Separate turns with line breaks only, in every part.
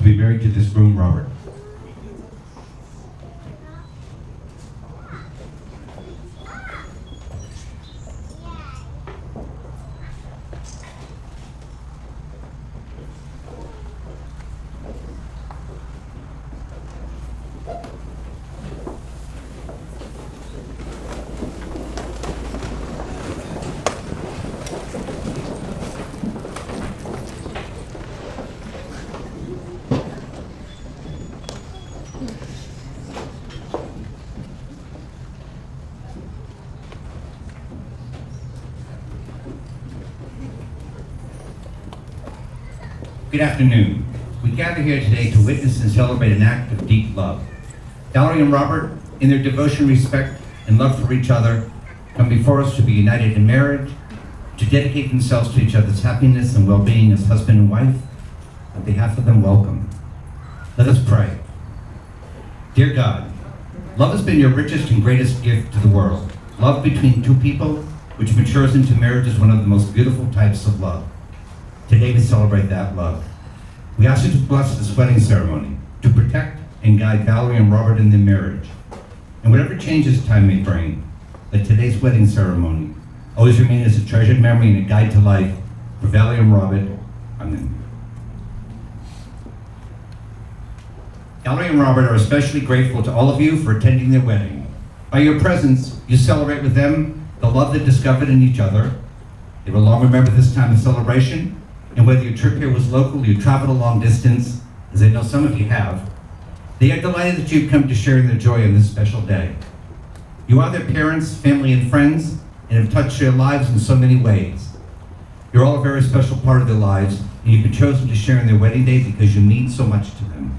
to be married to this groom, Robert. Good afternoon. We gather here today to witness and celebrate an act of deep love. Valerie and Robert, in their devotion, respect, and love for each other, come before us to be united in marriage, to dedicate themselves to each other's happiness and well-being as husband and wife. On behalf of them, welcome. Let us pray. Dear God, love has been your richest and greatest gift to the world. Love between two people, which matures into marriage, is one of the most beautiful types of love. Today we celebrate that love. We ask you to bless this wedding ceremony, to protect and guide Valerie and Robert in their marriage. And whatever changes time may bring, let today's wedding ceremony always remain as a treasured memory and a guide to life for Valerie and Robert. Amen. Valerie and Robert are especially grateful to all of you for attending their wedding. By your presence, you celebrate with them the love they discovered in each other. They will long remember this time of celebration. And whether your trip here was local or you traveled a long distance, as I know some of you have, they are delighted that you've come to share in their joy on this special day. You are their parents, family, and friends, and have touched their lives in so many ways. You're all a very special part of their lives, and you've been chosen to share in their wedding day because you mean so much to them.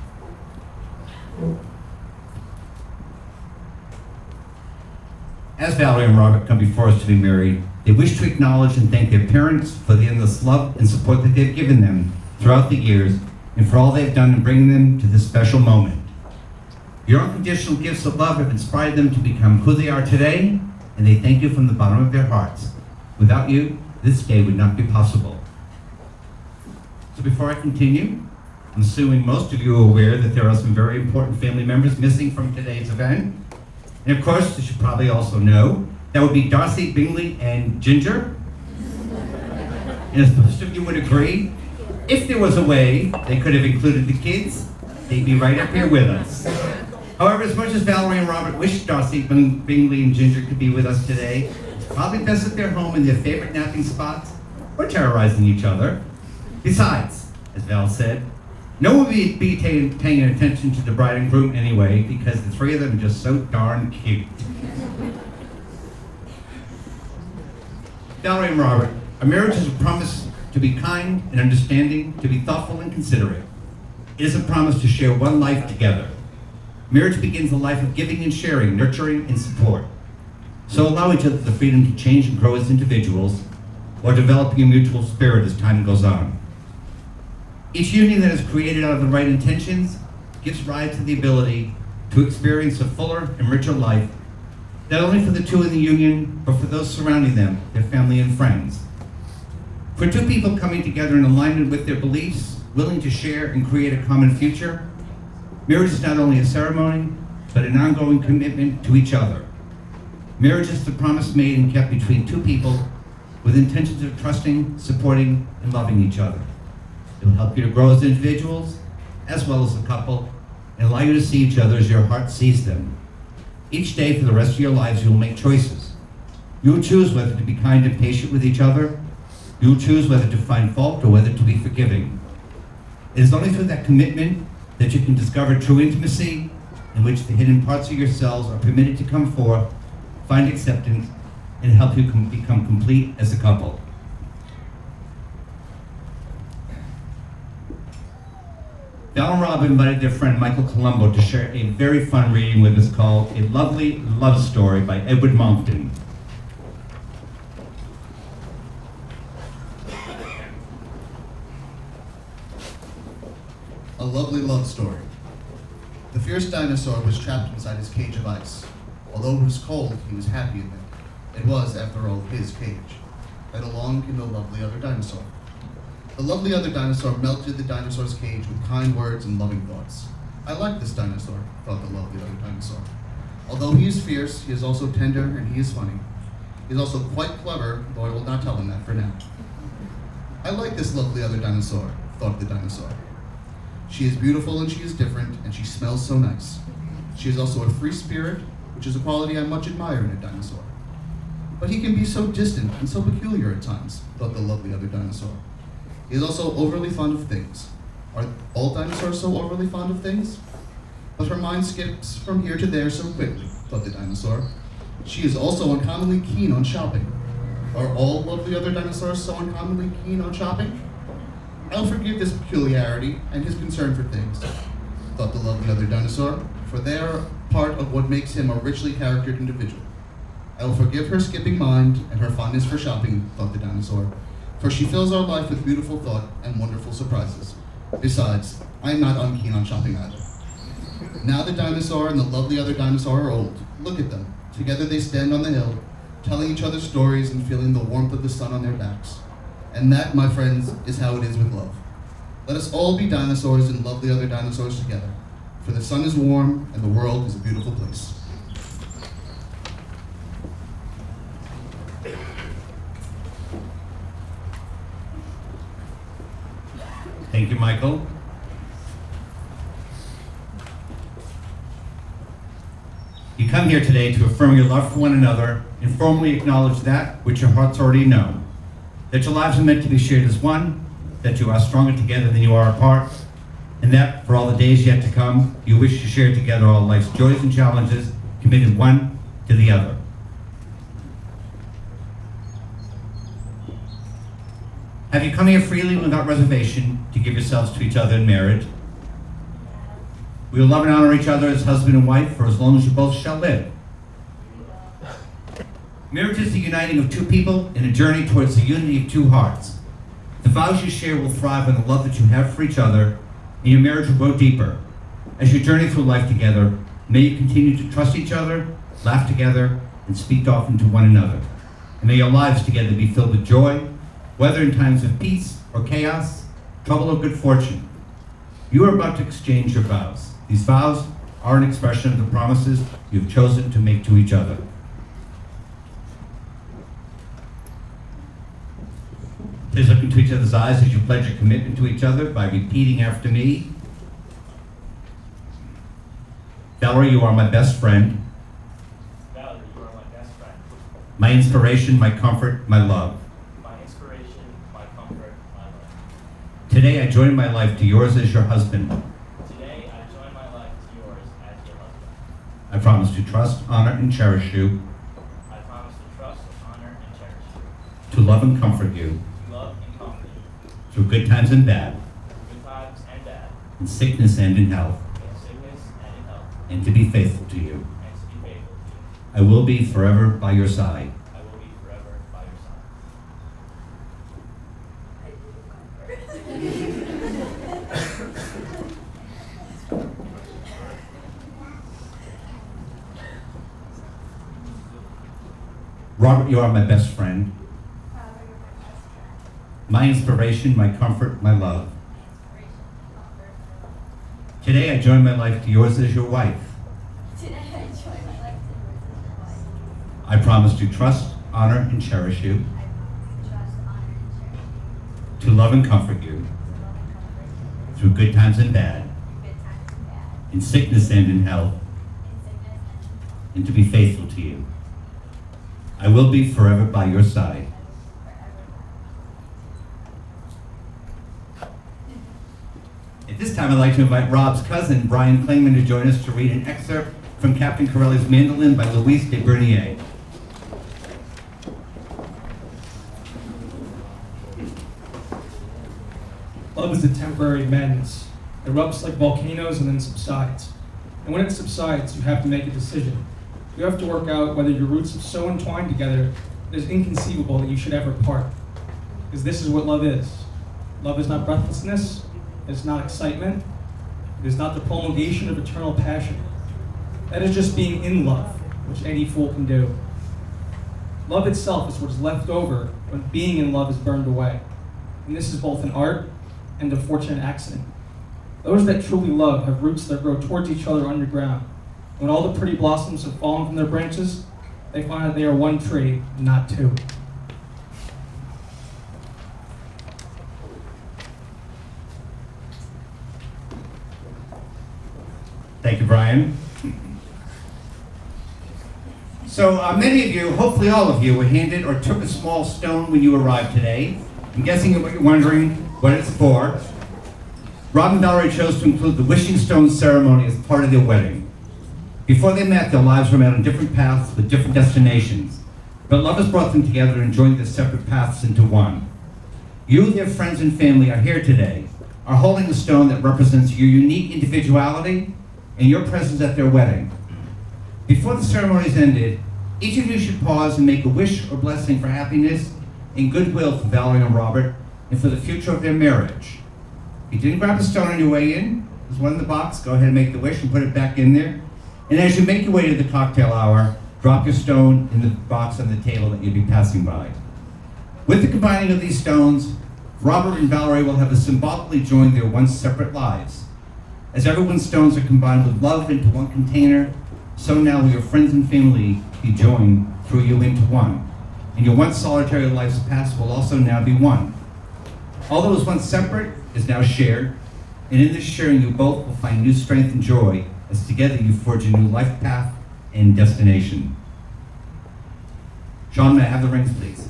As Valerie and Robert come before us to be married, they wish to acknowledge and thank their parents for the endless love and support that they've given them throughout the years and for all they've done in bringing them to this special moment. Your unconditional gifts of love have inspired them to become who they are today, and they thank you from the bottom of their hearts. Without you, this day would not be possible. So before I continue, I'm assuming most of you are aware that there are some very important family members missing from today's event. And of course, you should probably also know, that would be Darcy, Bingley, and Ginger. And as most of you would agree, if there was a way they could have included the kids, they'd be right up here with us. However, as much as Valerie and Robert wish Darcy, Bingley, and Ginger could be with us today, it's probably best at their home in their favorite napping spots or terrorizing each other. Besides, as Val said, no one will be paying attention to the bride and groom anyway, because the three of them are just so darn cute. Valerie and Robert, a marriage is a promise to be kind and understanding, to be thoughtful and considerate. It is a promise to share one life together. Marriage begins a life of giving and sharing, nurturing and support. So allow each other the freedom to change and grow as individuals, while developing a mutual spirit as time goes on. Each union that is created out of the right intentions gives rise to the ability to experience a fuller and richer life, not only for the two in the union, but for those surrounding them, their family and friends. For two people coming together in alignment with their beliefs, willing to share and create a common future, marriage is not only a ceremony, but an ongoing commitment to each other. Marriage is the promise made and kept between two people with intentions of trusting, supporting, and loving each other. It will help you to grow as individuals, as well as a couple, and allow you to see each other as your heart sees them. Each day for the rest of your lives, you will make choices. You will choose whether to be kind and patient with each other. You will choose whether to find fault or whether to be forgiving. It is only through that commitment that you can discover true intimacy, in which the hidden parts of yourselves are permitted to come forth, find acceptance, and help you become complete as a couple. Val and Rob invited their friend Michael Colombo to share a very fun reading with us called A Lovely Love Story by Edward Monckton.
A lovely love story. The fierce dinosaur was trapped inside his cage of ice. Although it was cold, he was happy in it. It was, after all, his cage. Then along came the lovely other dinosaur. The lovely other dinosaur melted the dinosaur's cage with kind words and loving thoughts. I like this dinosaur, thought the lovely other dinosaur. Although he is fierce, he is also tender and he is funny. He is also quite clever, though I will not tell him that for now. I like this lovely other dinosaur, thought the dinosaur. She is beautiful and she is different, and she smells so nice. She is also a free spirit, which is a quality I much admire in a dinosaur. But he can be so distant and so peculiar at times, thought the lovely other dinosaur. He is also overly fond of things. Are all dinosaurs so overly fond of things? But her mind skips from here to there so quickly, thought the dinosaur. She is also uncommonly keen on shopping. Are all lovely other dinosaurs so uncommonly keen on shopping? I'll forgive this peculiarity and his concern for things, thought the lovely other dinosaur, for they are part of what makes him a richly charactered individual. I will forgive her skipping mind and her fondness for shopping, thought the dinosaur, for she fills our life with beautiful thought and wonderful surprises. Besides, I am not unkeen on shopping either. Now the dinosaur and the lovely other dinosaur are old. Look at them. Together they stand on the hill, telling each other stories and feeling the warmth of the sun on their backs. And that, my friends, is how it is with love. Let us all be dinosaurs and love the other dinosaurs together, for the sun is warm and the world is a beautiful place.
Thank you, Michael. You come here today to affirm your love for one another and formally acknowledge that which your hearts already know, that your lives are meant to be shared as one, that you are stronger together than you are apart, and that for all the days yet to come, you wish to share together all life's joys and challenges, committed one to the other. Have you come here freely without reservation to give yourselves to each other in marriage? We will love and honor each other as husband and wife for as long as you both shall live. Marriage is the uniting of two people in a journey towards the unity of two hearts. The vows you share will thrive on the love that you have for each other, and your marriage will grow deeper. As you journey through life together, may you continue to trust each other, laugh together, and speak often to one another. And may your lives together be filled with joy, whether in times of peace or chaos, trouble or good fortune. You are about to exchange your vows. These vows are an expression of the promises you have chosen to make to each other. Please look into each other's eyes as you pledge your commitment to each other by repeating after me. Valerie, you are my best friend.
Valerie, you are my best friend.
My inspiration, my comfort, my love.
My inspiration, my comfort, my love.
Today I join my life to yours as your husband.
Today I join my life to yours as your husband.
I promise to trust, honor, and cherish you,
I promise to trust, honor, and cherish you.
to love and comfort you
To love and comfort you.
through good times and bad,
Good times and bad.
in sickness and in health,
In sickness and in health.
and to be faithful to you.
And to be faithful to you.
I will be forever by your side.
I will be forever by your side.
Robert, you are my best friend. My inspiration, my comfort, my love. Today I join my life to yours as your wife.
Today I join my life to yours as your wife.
I promise to trust, honor, and cherish you,
I promise to trust, honor, and cherish you.
to love and comfort you
To love and comfort you.
through good times and bad,
Through good times and bad.
in sickness and in health,
In sickness and in health.
and to be faithful to you. I will be forever by your side. At this time, I'd like to invite Rob's cousin, Brian Klingman, to join us to read an excerpt from Captain Corelli's Mandolin by Louise de Bernier.
Love is a temporary madness. It erupts like volcanoes and then subsides. And when it subsides, you have to make a decision. You have to work out whether your roots are so entwined together it is inconceivable that you should ever part. Because this is what love is. Love is not breathlessness. It is not excitement. It is not the prolongation of eternal passion. That is just being in love, which any fool can do. Love itself is what is left over when being in love is burned away. And this is both an art and a fortunate accident. Those that truly love have roots that grow towards each other underground. When all the pretty blossoms have fallen from their branches, they find that they are one tree, not two.
Thank you, Brian. So many of you, hopefully all of you, were handed or took a small stone when you arrived today. I'm guessing you're wondering what it's for. Rob and Valerie chose to include the wishing stone ceremony as part of their wedding. Before they met, their lives were met on different paths with different destinations. But love has brought them together and joined their separate paths into one. You, their friends and family, are here today, are holding a stone that represents your unique individuality and your presence at their wedding. Before the ceremony is ended, each of you should pause and make a wish or blessing for happiness and goodwill for Valerie and Robert and for the future of their marriage. If you didn't grab the stone on your way in, there's one in the box. Go ahead and make the wish and put it back in there. And as you make your way to the cocktail hour, drop your stone in the box on the table that you'll be passing by. With the combining of these stones, Robert and Valerie will have symbolically joined their once separate lives. As everyone's stones are combined with love into one container, so now will your friends and family be joined through you into one. And your once solitary life's past will also now be one. All that was once separate is now shared, and in this sharing you both will find new strength and joy as together you forge a new life path and destination. Sean, may I have the rings, please?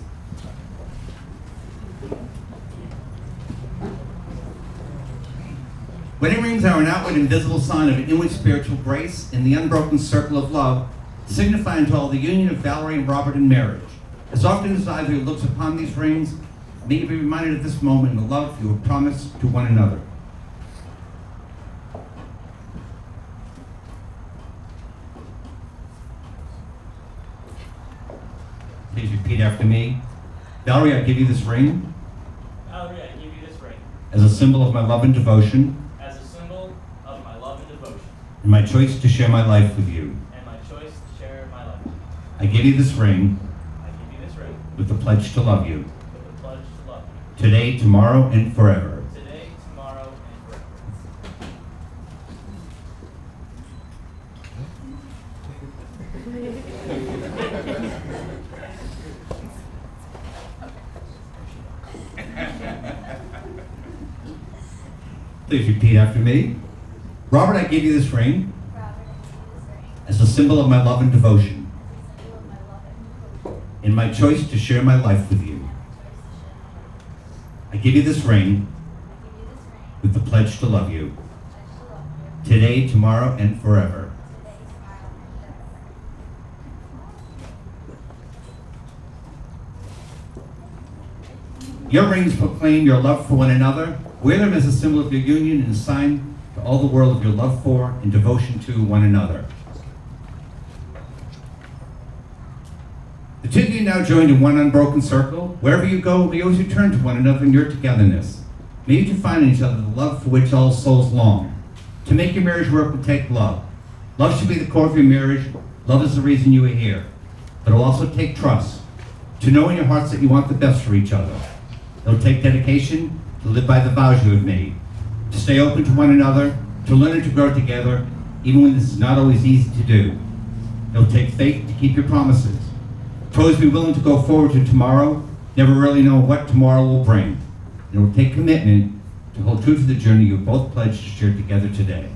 Wedding rings are an outward and visible sign of an inward spiritual grace in the unbroken circle of love, signifying to all the union of Valerie and Robert in marriage. As often as either looks upon these rings, may you be reminded of this moment in the love you have promised to one another. Please repeat after me. Valerie, I give you this ring
Valerie, I give you this ring
as a symbol of my love and devotion
as a symbol of my love and devotion
and my choice to share my life with you.
and my choice to share my life.
I give you this ring
I give you this ring
with the pledge to love you
with a pledge to love you
today, tomorrow, and forever.
today, tomorrow, and forever.
Please repeat after me. Robert, I give you this ring
Robert, I give you this ring
as a symbol of my love and devotion
as a symbol of my love and devotion
and my choice to share my life with you.
and my choice to share my life.
I give you this ring
I give you this ring
with the pledge to love you
with a pledge to love you
today, tomorrow, and forever.
today, tomorrow, and forever.
Your rings proclaim your love for one another. Wear them as a symbol of your union and a sign to all the world of your love for and devotion to one another. The two of you now joined in one unbroken circle. Wherever you go, may you always return to one another in your togetherness. May you two find in each other the love for which all souls long. To make your marriage work will take love. Love should be the core of your marriage. Love is the reason you are here. But it will also take trust. To know in your hearts that you want the best for each other. It'll take dedication to live by the vows you have made, to stay open to one another, to learn and to grow together, even when this is not always easy to do. It'll take faith to keep your promises, to always be willing to go forward to tomorrow, never really know what tomorrow will bring. And it will take commitment to hold true to the journey you both pledged to share together today.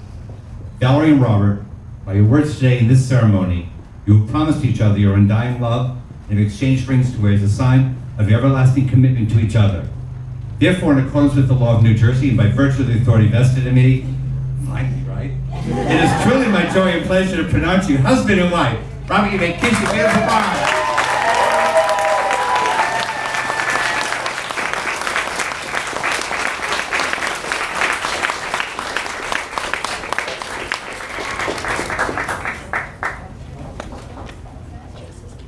Valerie and Robert, by your words today in this ceremony, you have promised each other your undying love and have exchanged rings to wear as a sign of your everlasting commitment to each other. Therefore, in accordance with the law of New Jersey and by virtue of the authority vested in me, finally, right? It is truly my joy and pleasure to pronounce you husband and wife. Robert, you may kiss your beautiful bride.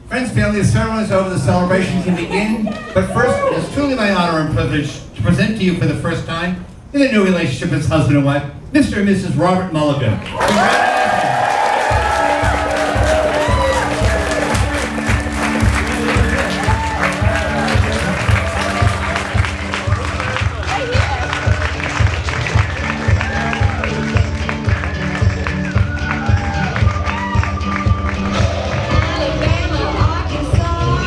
Friends, family, the ceremony is over, the celebration can begin. But first, it is truly my honor and privilege to present to you for the first time, in a new relationship as husband and wife, Mr. and Mrs. Robert Mulligan. Congratulations.
Alabama, Arkansas,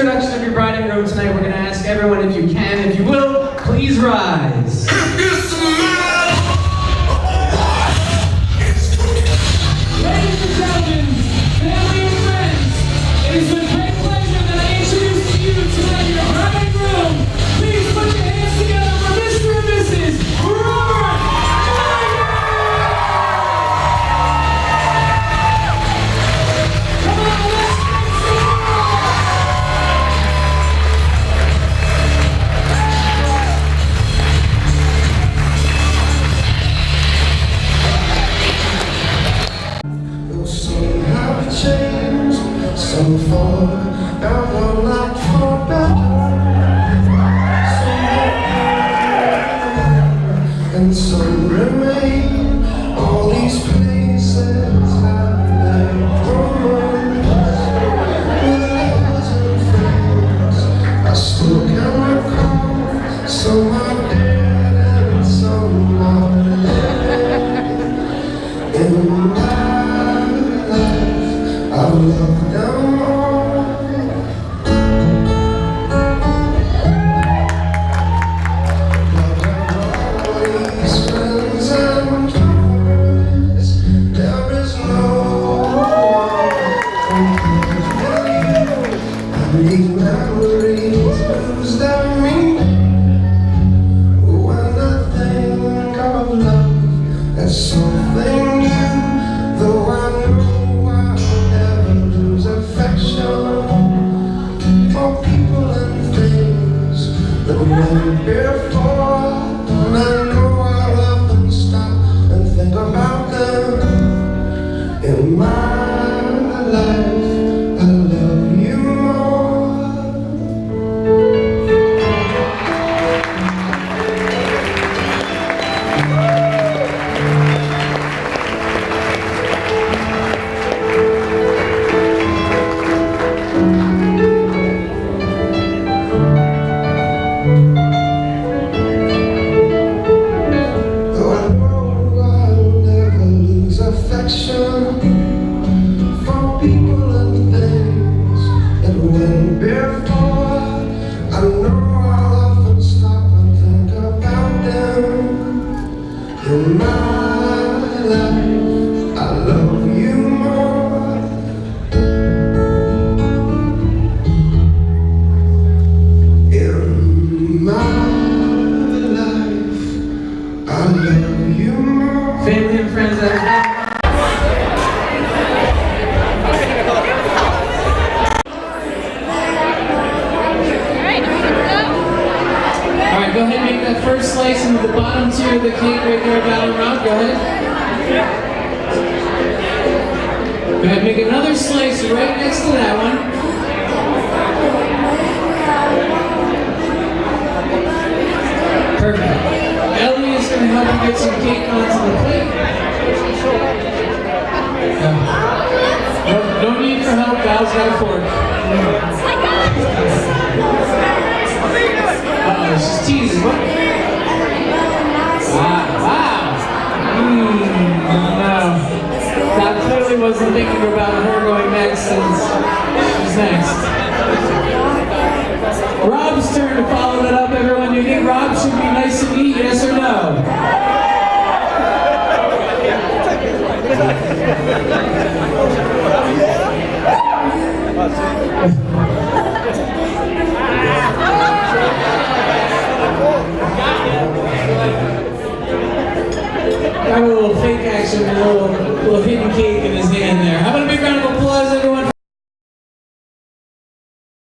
introduction of your bride and groom tonight, we're going to ask everyone, if you can, if you will, please rise. Ladies and gentlemen, family and friends, it is with great pleasure that I introduce to you tonight your bride and groom. Please put your hands together for Mr. and Mrs. Robert. Come on, let's make some
Somehow it changed, some for better, not for better. And some remain. All these places have their homes. With lovers and friends, I still can recall. Some are dead and some are living. In my life, I love them all. But all these friends and friends, there is no one compared with you. And these memories lose their meaning when I think of love as something new. Though I know I'll never lose affection for people and things that went before. And I know I'll often stop and think about them. In my life, I love you more. Though I know I'll never lose affection for people and things that went before. I know I'll often stop and think about them. In my life, I love you more. In my life, I love you more.
family and friends that have Alright, go ahead and make that first slice into the bottom tier of the cake right there, valrob. Go ahead. Go ahead and make another slice right next to that one. Perfect. Ellie is going to help you get some cake onto the plate. No need for help, Val's got a fork. Uh-oh, she's teasing. What? Wow. No. That clearly wasn't thinking about her going next since she's next. Rob's turn to follow that up, everyone. You think Rob should be nice and neat, yes or no? Got a little fake action, a little hidden cake in his hand there. How about a big round of applause?